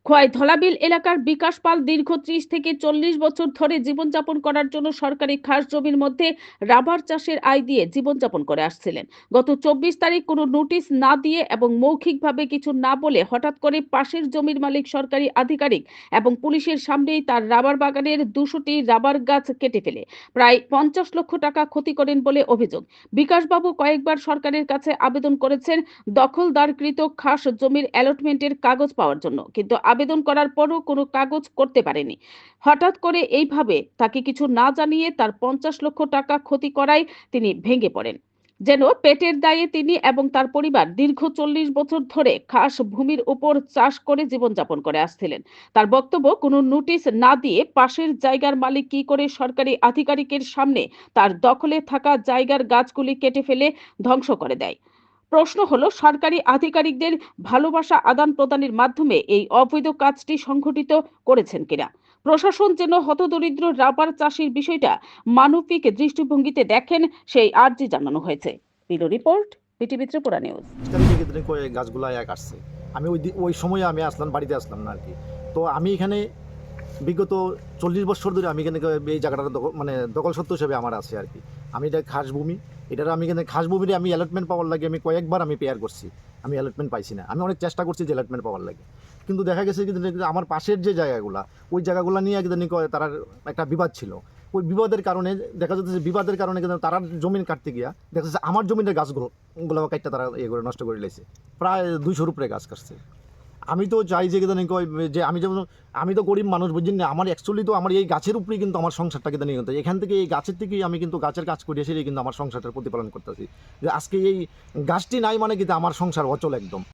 খোয়াই ধলাবিল এলাকার বিকাশ পাল দীর্ঘ ৩০ থেকে ৪০ বছর ধরে জীবনযাপন করার জন্য সরকারি খাস জমির মধ্যে রাবার চাষের আয় দিয়ে জীবনযাপন করে আসছিলেন। গত ২৪ তারিখ কোনো নোটিশ না দিয়ে এবং মৌখিকভাবে কিছু না বলে হঠাৎ করে পাশের জমির মালিক সরকারি আধিকারিক এবং পুলিশের সামনেই তার রাবার বাগানের ২০০টি রাবার গাছ কেটে ফেলে প্রায় ৫০ লক্ষ টাকা ক্ষতি করেন বলে অভিযোগ। বিকাশবাবু কয়েকবার সরকারের কাছে আবেদন করেছেন দখলদারকৃত খাস জমির অ্যালটমেন্টের কাগজ পাওয়ার জন্য, কিন্তু আবেদন করার পরও কোনো কাগজ করতে পারেনি। হঠাৎ করে এইভাবে তাকে কিছু না জানিয়ে তার ৫০ লক্ষ টাকা ক্ষতি করায় তিনি ভেঙে পড়েন। যেন পেটের দায়ে তিনি এবং তার পরিবার দীর্ঘ ৪০ বছর ধরে খাস ভূমির উপর চাষ করে জীবনযাপন করে আসছিলেন। তার বক্তব্য, কোনো নোটিশ না দিয়ে পাশের জায়গার মালিক কি করে সরকারি আধিকারিকের সামনে তার দখলে থাকা জায়গার গাছগুলি কেটে ফেলে ধ্বংস করে দেয়। প্রশ্ন হলো, সরকারি আধিকারিকদের ভালোবাসা আদান প্রদানের মাধ্যমে এই অবৈধ কাজটি সংঘটিত করেছেন কিনা। প্রশাসন যেন হতদরিদ্র রাবার চাষির বিষয়টা মানবিক দৃষ্টিভঙ্গিতে দেখেন, সেই আর্জি জানানো হয়েছে। Bureau report, BTV Tripura news. গাছগুলা এক আসছে, আমি ওই সময়ে আমি আসলাম, বাড়িতে আসলাম না আর কি। তো আমি এখানে বিগত 40 বছর ধরে আমি এখানে এই জায়গাটা দখল সত্ত্ব হিসেবে আমার আছে আর কি। আমি এটা খাস ভূমি, এটার আমি এখানে খাস ভূমির আমি অ্যালটমেন্ট পাওয়ার লাগে আমি কয়েকবার আমি পেয়ার করছি, আমি অ্যালটমেন্ট পাইছি না। আমি অনেক চেষ্টা করছি যে অ্যালটমেন্ট পাওয়ার লাগে, কিন্তু দেখা গেছে কিন্তু আমার পাশের যে জায়গাগুলো, ওই জায়গাগুলো নিয়ে কিন্তু তার একটা বিবাদ ছিল। ওই বিবাদের কারণে দেখা যাচ্ছে যে বিবাদের কারণে কিন্তু তারা জমিন কাটতে গিয়া দেখা যাচ্ছে আমার জমিনের গাছগুলো কাটতে তারা ইয়ে করে নষ্ট করে লেছে। প্রায় 200-র উপরে গাছ কাটছে। আমি তো চাই যে যে আমি যেমন, আমি তো গরিব মানুষ, বুঝছেন না, আমার অ্যাকচুয়ালি তো আমার এই গাছের উপরেই কিন্তু আমার সংসারটাকে নিয়ে কিন্তু এখান থেকে এই গাছের থেকেই আমি কিন্তু গাছের কাজ করে এসে কিন্তু আমার সংসারটার প্রতিপালন করতেছি। যে আজকে এই গাছটি নাই মানে কিন্তু আমার সংসার অচল একদম।